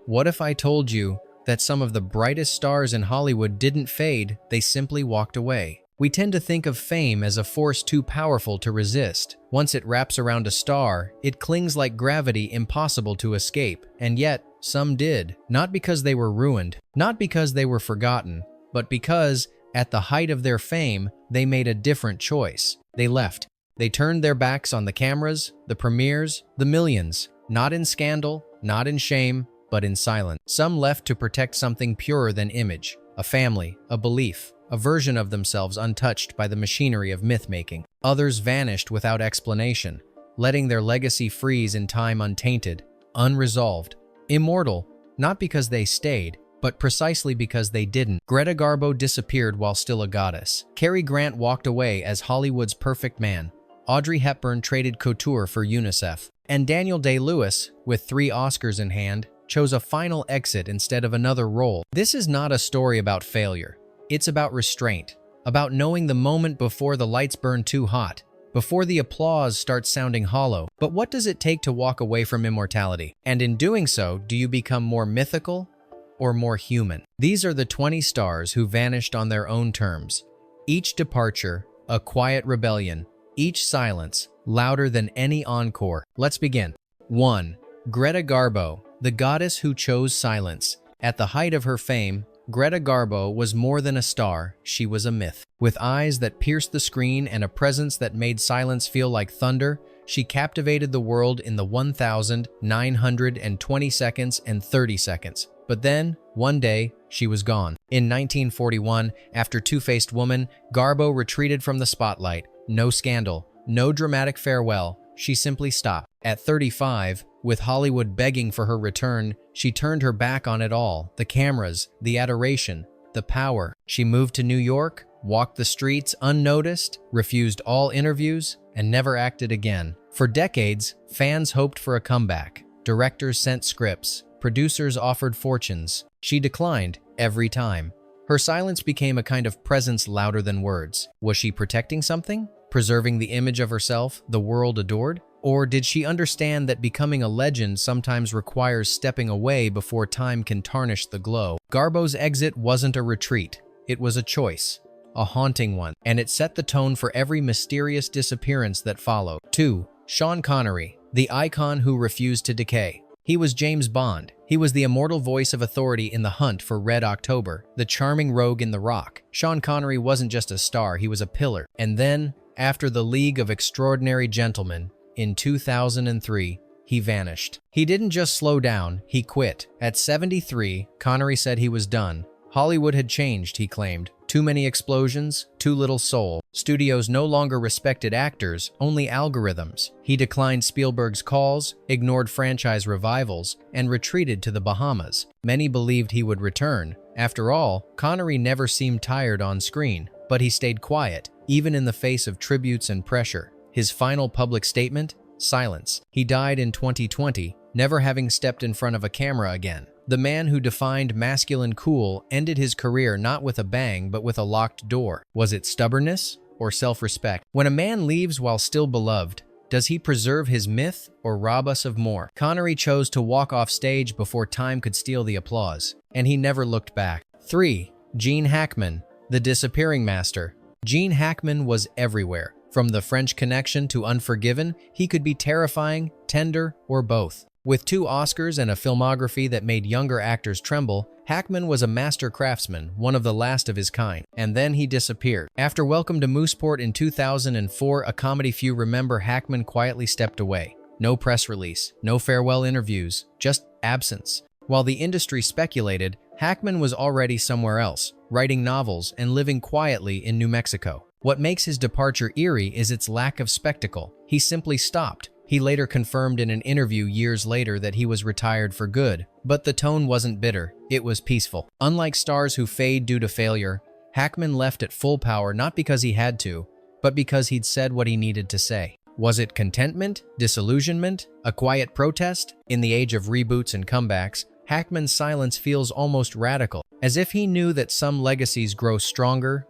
What if I told you that some of the brightest stars in Hollywood didn't fade, they simply walked away? We tend to think of fame as a force too powerful to resist. Once it wraps around a star, it clings like gravity, impossible to escape. And yet, some did. Not because they were ruined, not because they were forgotten, but because, at the height of their fame, they made a different choice. They left. They turned their backs on the cameras, the premieres, the millions. Not in scandal, not in shame, but in silence. Some left to protect something purer than image, a family, a belief, a version of themselves untouched by the machinery of myth-making. Others vanished without explanation, letting their legacy freeze in time untainted, unresolved, immortal, not because they stayed, but precisely because they didn't. Greta Garbo disappeared while still a goddess. Cary Grant walked away as Hollywood's perfect man. Audrey Hepburn traded couture for UNICEF. And Daniel Day-Lewis, with 3 Oscars in hand, chose a final exit instead of another role. This is not a story about failure. It's about restraint, about knowing the moment before the lights burn too hot, before the applause starts sounding hollow. But what does it take to walk away from immortality? And in doing so, do you become more mythical or more human? These are the 20 stars who vanished on their own terms. Each departure, a quiet rebellion. Each silence, louder than any encore. Let's begin. 1. Greta Garbo, the goddess who chose silence. At the height of her fame, Greta Garbo was more than a star, she was a myth. With eyes that pierced the screen and a presence that made silence feel like thunder, she captivated the world in the 1,920 seconds and 30 seconds. But then, one day, she was gone. In 1941, after Two-Faced Woman, Garbo retreated from the spotlight. No scandal, no dramatic farewell, she simply stopped. At 35, with Hollywood begging for her return, she turned her back on it all. The cameras, the adoration, the power. She moved to New York, walked the streets unnoticed, refused all interviews, and never acted again. For decades, fans hoped for a comeback. Directors sent scripts, producers offered fortunes. She declined every time. Her silence became a kind of presence louder than words. Was she protecting something? Preserving the image of herself the world adored? Or did she understand that becoming a legend sometimes requires stepping away before time can tarnish the glow? Garbo's exit wasn't a retreat. It was a choice, a haunting one, and it set the tone for every mysterious disappearance that followed. 2. Sean Connery, the icon who refused to decay. He was James Bond. He was the immortal voice of authority in the hunt for Red October, the charming rogue in The Rock. Sean Connery wasn't just a star, he was a pillar. And then, after The League of Extraordinary Gentlemen, in 2003, he vanished. He didn't just slow down, he quit. At 73, Connery said he was done. Hollywood had changed, he claimed. Too many explosions, too little soul. Studios no longer respected actors, only algorithms. He declined Spielberg's calls, ignored franchise revivals, and retreated to the Bahamas. Many believed he would return. After all, Connery never seemed tired on screen, but he stayed quiet, even in the face of tributes and pressure. His final public statement? Silence. He died in 2020, never having stepped in front of a camera again. The man who defined masculine cool ended his career not with a bang, but with a locked door. Was it stubbornness or self-respect? When a man leaves while still beloved, does he preserve his myth or rob us of more? Connery chose to walk off stage before time could steal the applause, and he never looked back. 3. Gene Hackman, the disappearing master. Gene Hackman was everywhere. From The French Connection to Unforgiven, he could be terrifying, tender, or both. With 2 Oscars and a filmography that made younger actors tremble, Hackman was a master craftsman, one of the last of his kind. And then he disappeared. After Welcome to Mooseport in 2004, a comedy few remember, Hackman quietly stepped away. No press release, no farewell interviews, just absence. While the industry speculated, Hackman was already somewhere else, writing novels and living quietly in New Mexico. What makes his departure eerie is its lack of spectacle. He simply stopped. He later confirmed in an interview years later that he was retired for good, but the tone wasn't bitter, it was peaceful. Unlike stars who fade due to failure, Hackman left at full power not because he had to, but because he'd said what he needed to say. Was it contentment, disillusionment, a quiet protest? In the age of reboots and comebacks, Hackman's silence feels almost radical, as if he knew that some legacies grow stronger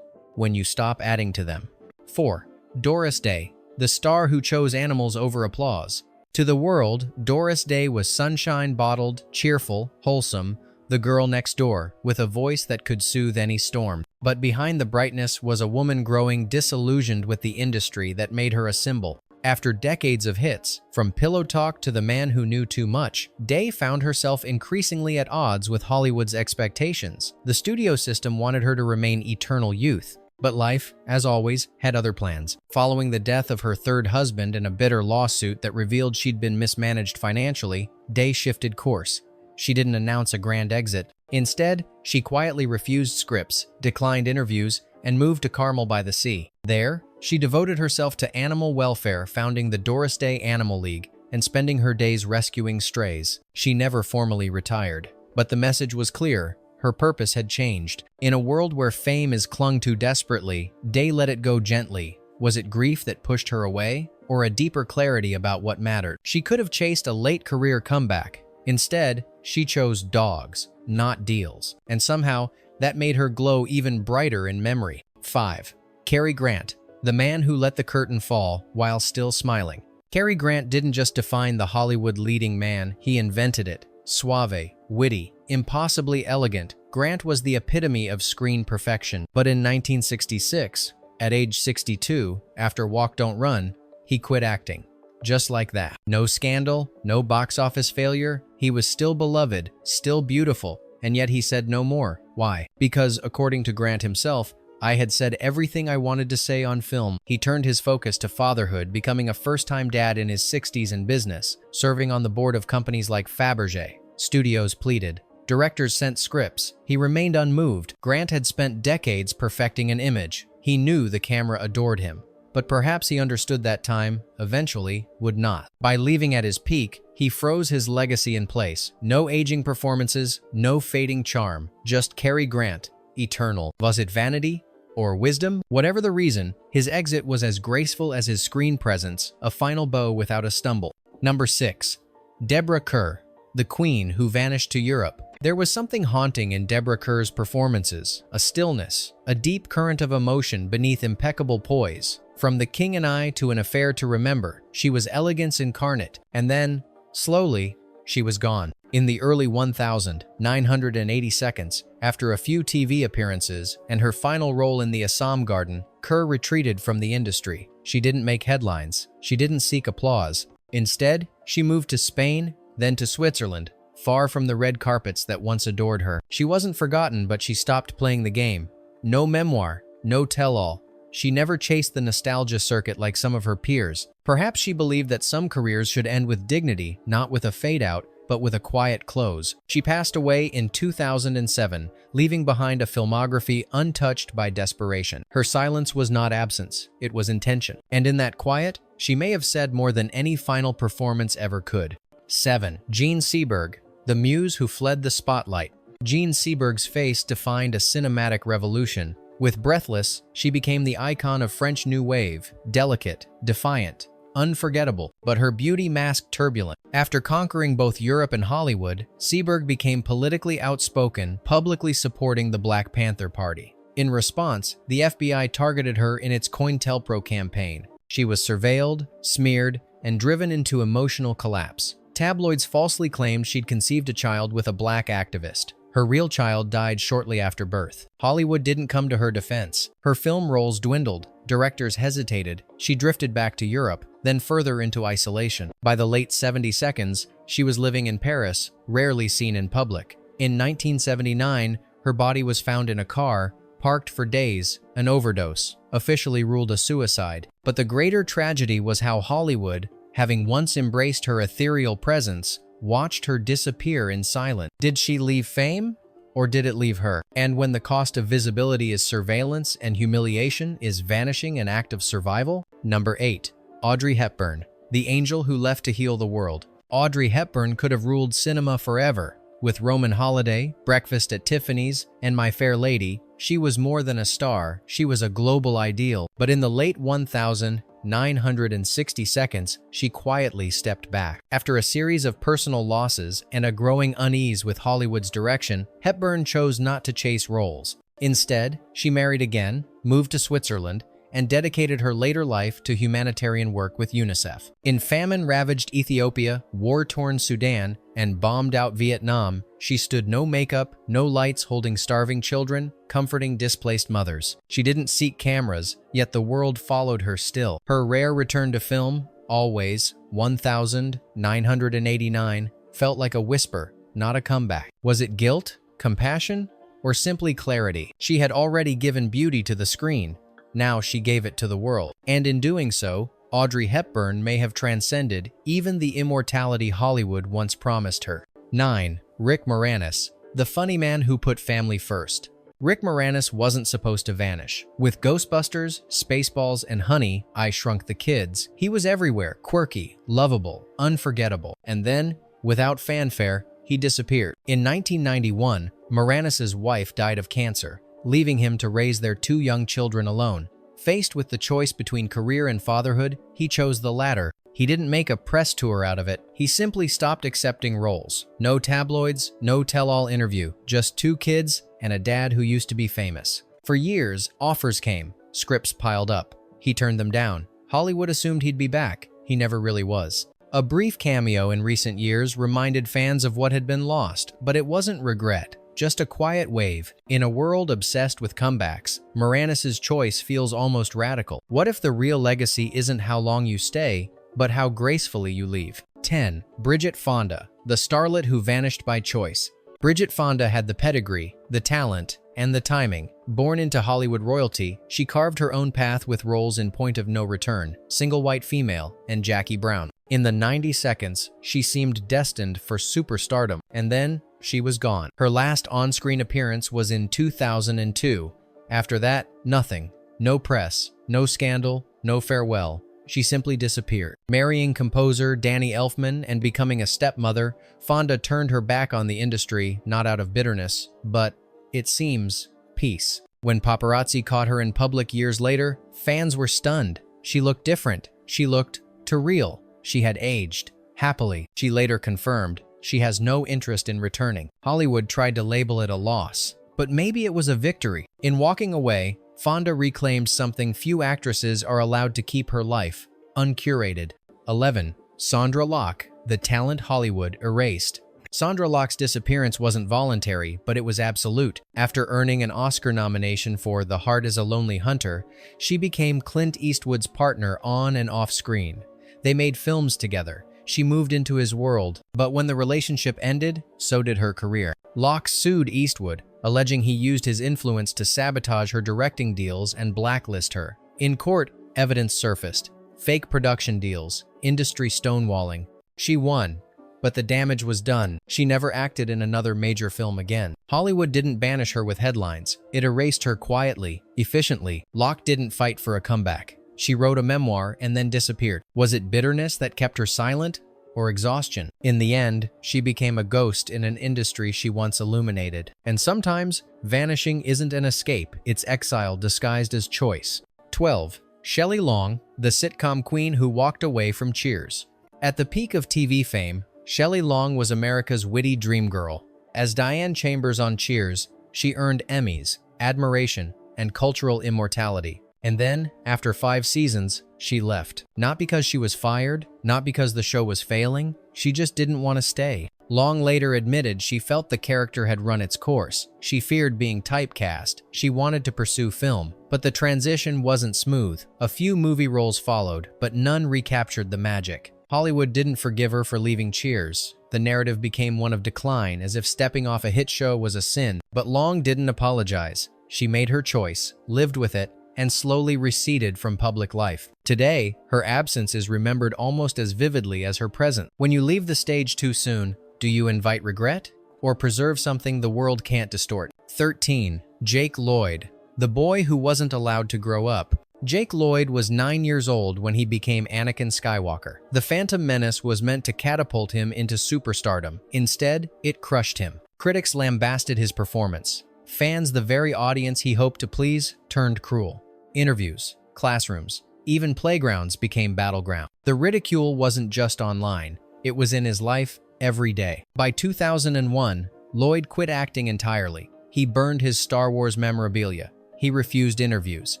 when you stop adding to them. 4. Doris Day, the star who chose animals over applause. To the world, Doris Day was sunshine bottled, cheerful, wholesome, the girl next door, with a voice that could soothe any storm. But behind the brightness was a woman growing disillusioned with the industry that made her a symbol. After decades of hits, from Pillow Talk to The Man Who Knew Too Much, Day found herself increasingly at odds with Hollywood's expectations. The studio system wanted her to remain eternal youth, but life, as always, had other plans. Following the death of her third husband and a bitter lawsuit that revealed she'd been mismanaged financially, Day shifted course. She didn't announce a grand exit. Instead, she quietly refused scripts, declined interviews, and moved to Carmel by the Sea. There, she devoted herself to animal welfare, founding the Doris Day Animal League and spending her days rescuing strays. She never formally retired, but the message was clear. Her purpose had changed. In a world where fame is clung to desperately, Day let it go gently. Was it grief that pushed her away, or a deeper clarity about what mattered? She could have chased a late career comeback. Instead, she chose dogs, not deals, and somehow that made her glow even brighter in memory. 5. Cary Grant, the man who let the curtain fall while still smiling. Cary Grant didn't just define the Hollywood leading man, he invented it. Suave, witty, impossibly elegant, Grant was the epitome of screen perfection. But in 1966, at age 62, after Walk Don't Run, he quit acting. Just like that. No scandal, no box office failure, he was still beloved, still beautiful, and yet he said no more. Why? Because, according to Grant himself, I had said everything I wanted to say on film. He turned his focus to fatherhood, becoming a first-time dad in his 60s in business, serving on the board of companies like Fabergé. Studios pleaded. Directors sent scripts. He remained unmoved. Grant had spent decades perfecting an image. He knew the camera adored him. But perhaps he understood that time, eventually, would not. By leaving at his peak, he froze his legacy in place. No aging performances, no fading charm, just Cary Grant, eternal. Was it vanity? Or wisdom? Whatever the reason, his exit was as graceful as his screen presence, a final bow without a stumble. Number 6. Deborah Kerr, the queen who vanished to Europe. There was something haunting in Deborah Kerr's performances, a stillness, a deep current of emotion beneath impeccable poise. From The King and I to An Affair to Remember, she was elegance incarnate, and then, slowly, she was gone. In the early 1980 seconds, after a few TV appearances and her final role in The Assam Garden, Kerr retreated from the industry. She didn't make headlines. She didn't seek applause. Instead, she moved to Spain, then to Switzerland, far from the red carpets that once adored her. She wasn't forgotten, but she stopped playing the game. No memoir, no tell-all. She never chased the nostalgia circuit like some of her peers. Perhaps she believed that some careers should end with dignity, not with a fade-out, but with a quiet close. She passed away in 2007, leaving behind a filmography untouched by desperation. Her silence was not absence, it was intention. And in that quiet, she may have said more than any final performance ever could. 7. Jean Seberg, the muse who fled the spotlight. Jean Seberg's face defined a cinematic revolution. With Breathless, she became the icon of French New Wave, delicate, defiant, unforgettable, but her beauty masked turbulence. After conquering both Europe and Hollywood, Seberg became politically outspoken, publicly supporting the Black Panther Party. In response, the FBI targeted her in its COINTELPRO campaign. She was surveilled, smeared, and driven into emotional collapse. Tabloids falsely claimed she'd conceived a child with a black activist. Her real child died shortly after birth. Hollywood didn't come to her defense. Her film roles dwindled, directors hesitated, she drifted back to Europe, then further into isolation. By the late 70s, she was living in Paris, rarely seen in public. In 1979, her body was found in a car, parked for days, an overdose, officially ruled a suicide. But the greater tragedy was how Hollywood, having once embraced her ethereal presence, watched her disappear in silence. Did she leave fame, or did it leave her? And when the cost of visibility is surveillance and humiliation, is vanishing an act of survival? Number 8. Audrey Hepburn, the angel who left to heal the world. Audrey Hepburn could have ruled cinema forever. With Roman Holiday, Breakfast at Tiffany's, and My Fair Lady, she was more than a star, she was a global ideal. But in the late 1960 seconds, she quietly stepped back. After a series of personal losses and a growing unease with Hollywood's direction, Hepburn chose not to chase roles. Instead, she married again, moved to Switzerland, and dedicated her later life to humanitarian work with UNICEF. In famine-ravaged Ethiopia, war-torn Sudan, and bombed-out Vietnam, she stood no makeup, no lights, holding starving children, comforting displaced mothers. She didn't seek cameras, yet the world followed her still. Her rare return to film, Always, 1989, felt like a whisper, not a comeback. Was it guilt, compassion, or simply clarity? She had already given beauty to the screen. Now she gave it to the world. And in doing so, Audrey Hepburn may have transcended even the immortality Hollywood once promised her. 9. Rick Moranis, the funny man who put family first. Rick Moranis wasn't supposed to vanish. With Ghostbusters, Spaceballs, and Honey, I Shrunk the Kids, he was everywhere, quirky, lovable, unforgettable. And then, without fanfare, he disappeared. In 1991, Moranis' wife died of cancer, leaving him to raise their 2 young children alone. Faced with the choice between career and fatherhood, he chose the latter. He didn't make a press tour out of it. He simply stopped accepting roles. No tabloids, no tell-all interview, just 2 kids and a dad who used to be famous. For years, offers came, scripts piled up. He turned them down. Hollywood assumed he'd be back. He never really was. A brief cameo in recent years reminded fans of what had been lost, but it wasn't regret, just a quiet wave. In a world obsessed with comebacks, Moranis' choice feels almost radical. What if the real legacy isn't how long you stay, but how gracefully you leave? 10. Bridget Fonda, the starlet who vanished by choice. Bridget Fonda had the pedigree, the talent, and the timing. Born into Hollywood royalty, she carved her own path with roles in Point of No Return, Single White Female, and Jackie Brown. In the 90 seconds, she seemed destined for superstardom, and then she was gone. Her last on-screen appearance was in 2002. After that, nothing. No press, no scandal, no farewell. She simply disappeared. Marrying composer Danny Elfman and becoming a stepmother, Fonda turned her back on the industry, not out of bitterness, but, it seems, peace. When paparazzi caught her in public years later, fans were stunned. She looked different. She looked too real. She had aged. Happily, she later confirmed, she has no interest in returning. Hollywood tried to label it a loss, but maybe it was a victory. In walking away, Fonda reclaimed something few actresses are allowed to keep: her life, uncurated. 11. Sondra Locke, the talent Hollywood erased. Sondra Locke's disappearance wasn't voluntary, but it was absolute. After earning an Oscar nomination for The Heart is a Lonely Hunter, she became Clint Eastwood's partner on and off screen. They made films together. She moved into his world, but when the relationship ended, so did her career. Locke sued Eastwood, alleging he used his influence to sabotage her directing deals and blacklist her. In court, evidence surfaced: fake production deals, industry stonewalling. She won, but the damage was done. She never acted in another major film again. Hollywood didn't banish her with headlines. It erased her quietly, efficiently. Locke didn't fight for a comeback. She wrote a memoir and then disappeared. Was it bitterness that kept her silent, or exhaustion? In the end, she became a ghost in an industry she once illuminated. And sometimes, vanishing isn't an escape, it's exile disguised as choice. 12. Shelley Long, the sitcom queen who walked away from Cheers. At the peak of TV fame, Shelley Long was America's witty dream girl. As Diane Chambers on Cheers, she earned Emmys, admiration, and cultural immortality. And then, after 5 seasons, she left. Not because she was fired, not because the show was failing, she just didn't want to stay. Long later admitted she felt the character had run its course. She feared being typecast. She wanted to pursue film, but the transition wasn't smooth. A few movie roles followed, but none recaptured the magic. Hollywood didn't forgive her for leaving Cheers. The narrative became one of decline, as if stepping off a hit show was a sin. But Long didn't apologize. She made her choice, lived with it, and slowly receded from public life. Today, her absence is remembered almost as vividly as her presence. When you leave the stage too soon, do you invite regret or preserve something the world can't distort? 13. Jake Lloyd, the boy who wasn't allowed to grow up. Jake Lloyd was 9 years old when he became Anakin Skywalker. The Phantom Menace was meant to catapult him into superstardom. Instead, it crushed him. Critics lambasted his performance. Fans, the very audience he hoped to please, turned cruel. Interviews, classrooms, even playgrounds became battleground. The ridicule wasn't just online, it was in his life every day. By 2001, Lloyd quit acting entirely. He burned his Star Wars memorabilia. He refused interviews.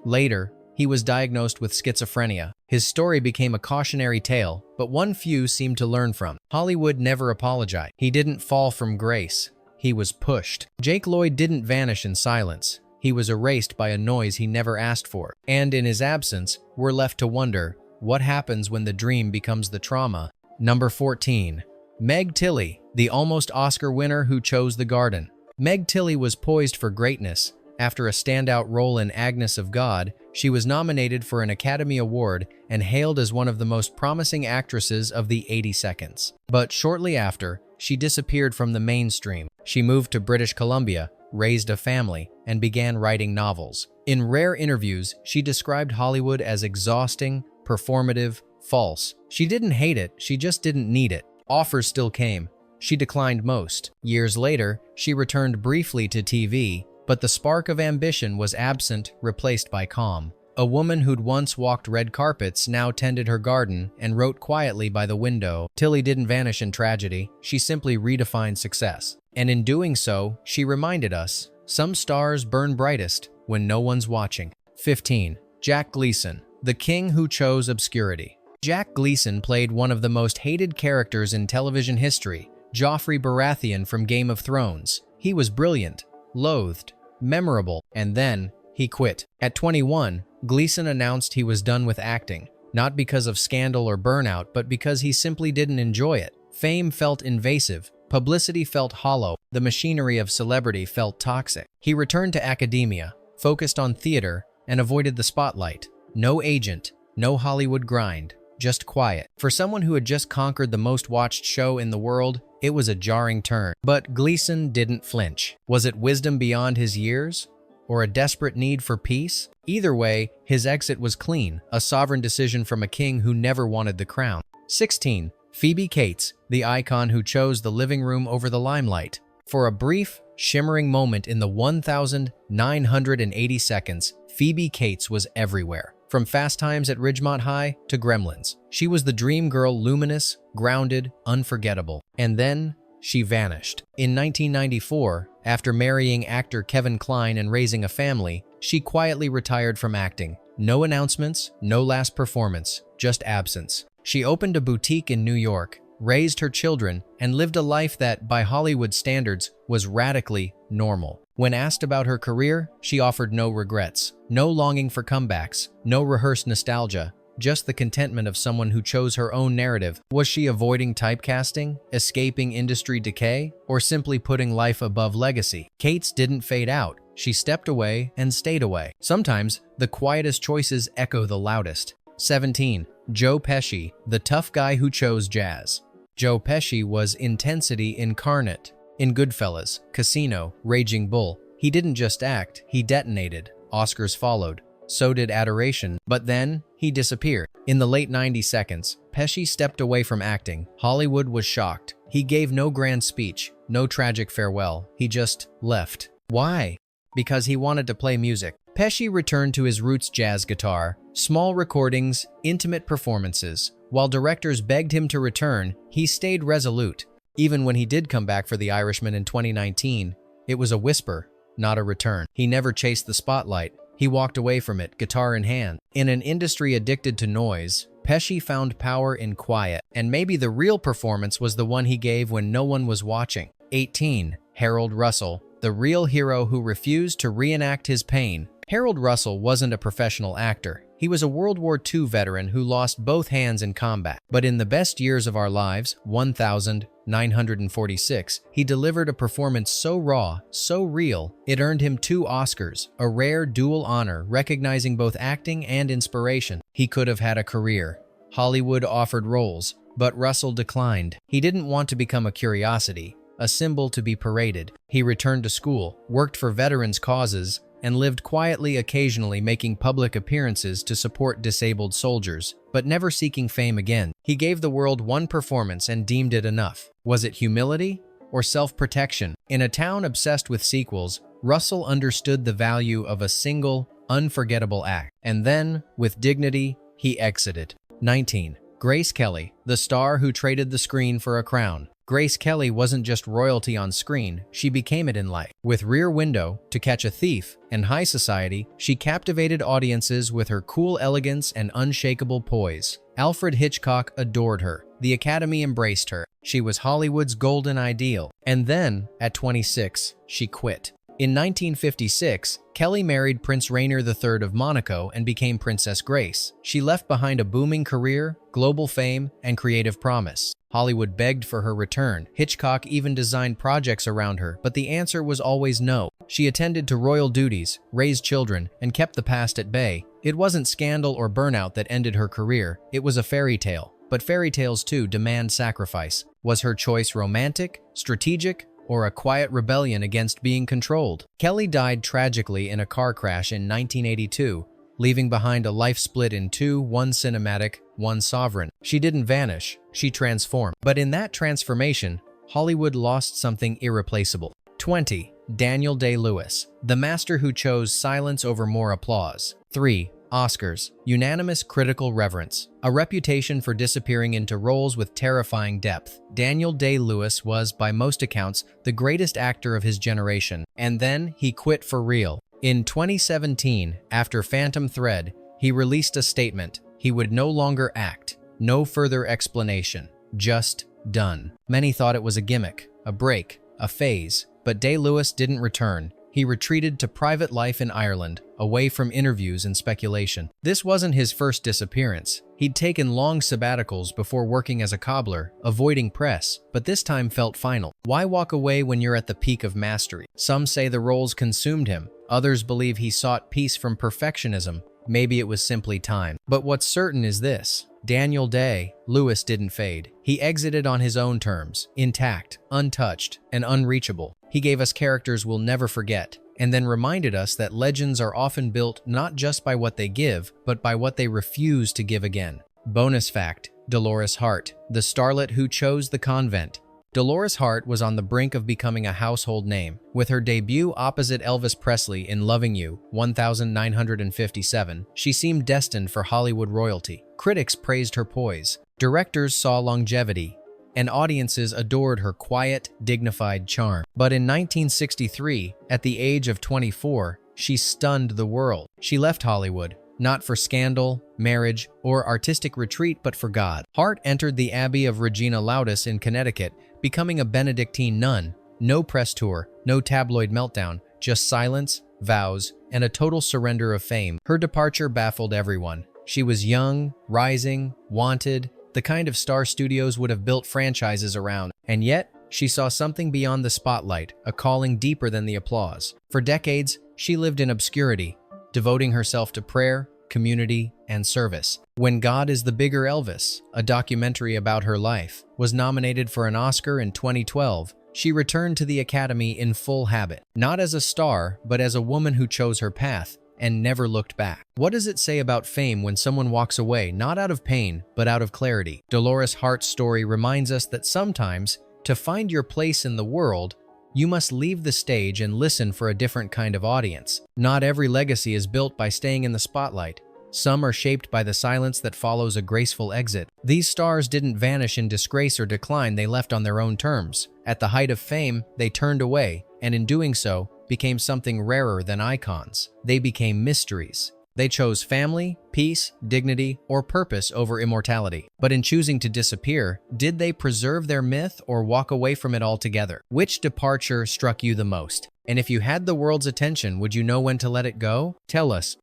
Later, he was diagnosed with schizophrenia. His story became a cautionary tale, but one few seemed to learn from. Hollywood never apologized. He didn't fall from grace. He was pushed. Jake Lloyd didn't vanish in silence. He was erased by a noise he never asked for. And in his absence, we're left to wonder, what happens when the dream becomes the trauma? Number 14. Meg Tilly, the almost Oscar winner who chose the garden. Meg Tilly was poised for greatness. After a standout role in Agnes of God, she was nominated for an Academy Award and hailed as one of the most promising actresses of the 80 seconds. But shortly after, she disappeared from the mainstream. She moved to British Columbia, raised a family, and began writing novels. In rare interviews, she described Hollywood as exhausting, performative, false. She didn't hate it, she just didn't need it. Offers still came. She declined most. Years later, she returned briefly to TV, but the spark of ambition was absent, replaced by calm. A woman who'd once walked red carpets now tended her garden and wrote quietly by the window. Tilly didn't vanish in tragedy, she simply redefined success. And in doing so, she reminded us, some stars burn brightest when no one's watching. 15. Jack Gleason, the king who chose obscurity. Jack Gleason played one of the most hated characters in television history, Joffrey Baratheon from Game of Thrones. He was brilliant, loathed, memorable, and then he quit. At 21, Gleason announced he was done with acting, not because of scandal or burnout, but because he simply didn't enjoy it. Fame felt invasive, publicity felt hollow, the machinery of celebrity felt toxic. He returned to academia, focused on theater, and avoided the spotlight. No agent, no Hollywood grind, just quiet. For someone who had just conquered the most watched show in the world, it was a jarring turn. But Gleason didn't flinch. Was it wisdom beyond his years? Or a desperate need for peace? Either way, his exit was clean, a sovereign decision from a king who never wanted the crown. 16. Phoebe Cates, the icon who chose the living room over the limelight. For a brief, shimmering moment in the 1,980 seconds, Phoebe Cates was everywhere. From Fast Times at Ridgemont High to Gremlins. She was the dream girl, luminous, grounded, unforgettable. And then she vanished. In 1994, after marrying actor Kevin Kline and raising a family, she quietly retired from acting. No announcements, no last performance, just absence. She opened a boutique in New York, raised her children, and lived a life that, by Hollywood standards, was radically normal. When asked about her career, she offered no regrets, no longing for comebacks, no rehearsed nostalgia, just the contentment of someone who chose her own narrative. Was she avoiding typecasting, escaping industry decay, or simply putting life above legacy? Cates didn't fade out. She stepped away and stayed away. Sometimes, the quietest choices echo the loudest. 17. Joe Pesci, the tough guy who chose jazz. Joe Pesci was intensity incarnate. In Goodfellas, Casino, Raging Bull, he didn't just act, he detonated. Oscars followed. So did Adoration, but then he disappeared. In the late 90 seconds, Pesci stepped away from acting. Hollywood was shocked. He gave no grand speech, no tragic farewell. He just left. Why? Because he wanted to play music. Pesci returned to his roots: jazz guitar, small recordings, intimate performances. While directors begged him to return, he stayed resolute. Even when he did come back for The Irishman in 2019, it was a whisper, not a return. He never chased the spotlight. He walked away from it, guitar in hand. In an industry addicted to noise, Pesci found power in quiet, and maybe the real performance was the one he gave when no one was watching. 18. Harold Russell, the real hero who refused to reenact his pain. Harold Russell wasn't a professional actor. He was a World War II veteran who lost both hands in combat. But in The Best Years of Our Lives, 1946, he delivered a performance so raw, so real, it earned him 2 Oscars, a rare dual honor recognizing both acting and inspiration. He could have had a career. Hollywood offered roles, but Russell declined. He didn't want to become a curiosity, a symbol to be paraded. He returned to school, worked for veterans' causes, and lived quietly, occasionally making public appearances to support disabled soldiers, but never seeking fame again. He gave the world one performance and deemed it enough. Was it humility or self-protection? In a town obsessed with sequels, Russell understood the value of a single, unforgettable act. And then, with dignity, he exited. 19. Grace Kelly, the star who traded the screen for a crown. Grace Kelly wasn't just royalty on screen, she became it in life. With Rear Window, To Catch a Thief, and High Society, she captivated audiences with her cool elegance and unshakable poise. Alfred Hitchcock adored her. The Academy embraced her. She was Hollywood's golden ideal. And then, at 26, she quit. In 1956, Kelly married Prince Rainier III of Monaco and became Princess Grace. She left behind a booming career, global fame, and creative promise. Hollywood begged for her return. Hitchcock even designed projects around her, but the answer was always no. She attended to royal duties, raised children, and kept the past at bay. It wasn't scandal or burnout that ended her career, it was a fairy tale. But fairy tales too demand sacrifice. Was her choice romantic, strategic, or a quiet rebellion against being controlled? Kelly died tragically in a car crash in 1982, leaving behind a life split in two, one cinematic, one sovereign. She didn't vanish, she transformed. But in that transformation, Hollywood lost something irreplaceable. 20. Daniel Day-Lewis, the master who chose silence over more applause. 3. Oscars, unanimous critical reverence, a reputation for disappearing into roles with terrifying depth. Daniel Day-Lewis was, by most accounts, the greatest actor of his generation, and then he quit for real. In 2017, after Phantom Thread, he released a statement. He would no longer act, no further explanation, just done. Many thought it was a gimmick, a break, a phase, but Day-Lewis didn't return. He retreated to private life in Ireland, away from interviews and speculation. This wasn't his first disappearance. He'd taken long sabbaticals before working as a cobbler, avoiding press, but this time felt final. Why walk away when you're at the peak of mastery? Some say the roles consumed him. Others believe he sought peace from perfectionism. Maybe it was simply time. But what's certain is this. Daniel Day-Lewis didn't fade. He exited on his own terms, intact, untouched, and unreachable. He gave us characters we'll never forget, and then reminded us that legends are often built not just by what they give, but by what they refuse to give again. Bonus fact: Dolores Hart, the starlet who chose the convent. Dolores Hart was on the brink of becoming a household name. With her debut opposite Elvis Presley in Loving You, 1957, she seemed destined for Hollywood royalty. Critics praised her poise, directors saw longevity, and audiences adored her quiet, dignified charm. But in 1963, at the age of 24, she stunned the world. She left Hollywood, not for scandal, marriage, or artistic retreat, but for God. Hart entered the Abbey of Regina Laudis in Connecticut, becoming a Benedictine nun. No press tour, no tabloid meltdown, just silence, vows, and a total surrender of fame. Her departure baffled everyone. She was young, rising, wanted, the kind of star studios would have built franchises around. And yet, she saw something beyond the spotlight, a calling deeper than the applause. For decades, she lived in obscurity, devoting herself to prayer, community, and service. When God is the Bigger Elvis, a documentary about her life, was nominated for an Oscar in 2012, she returned to the Academy in full habit. Not as a star, but as a woman who chose her path and never looked back. What does it say about fame when someone walks away, not out of pain, but out of clarity? Dolores Hart's story reminds us that sometimes, to find your place in the world, you must leave the stage and listen for a different kind of audience. Not every legacy is built by staying in the spotlight. Some are shaped by the silence that follows a graceful exit. These stars didn't vanish in disgrace or decline, they left on their own terms. At the height of fame, they turned away, and in doing so, became something rarer than icons. They became mysteries. They chose family, peace, dignity, or purpose over immortality. But in choosing to disappear, did they preserve their myth or walk away from it altogether? Which departure struck you the most? And if you had the world's attention, would you know when to let it go? Tell us,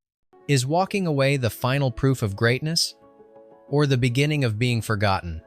is walking away the final proof of greatness, or the beginning of being forgotten?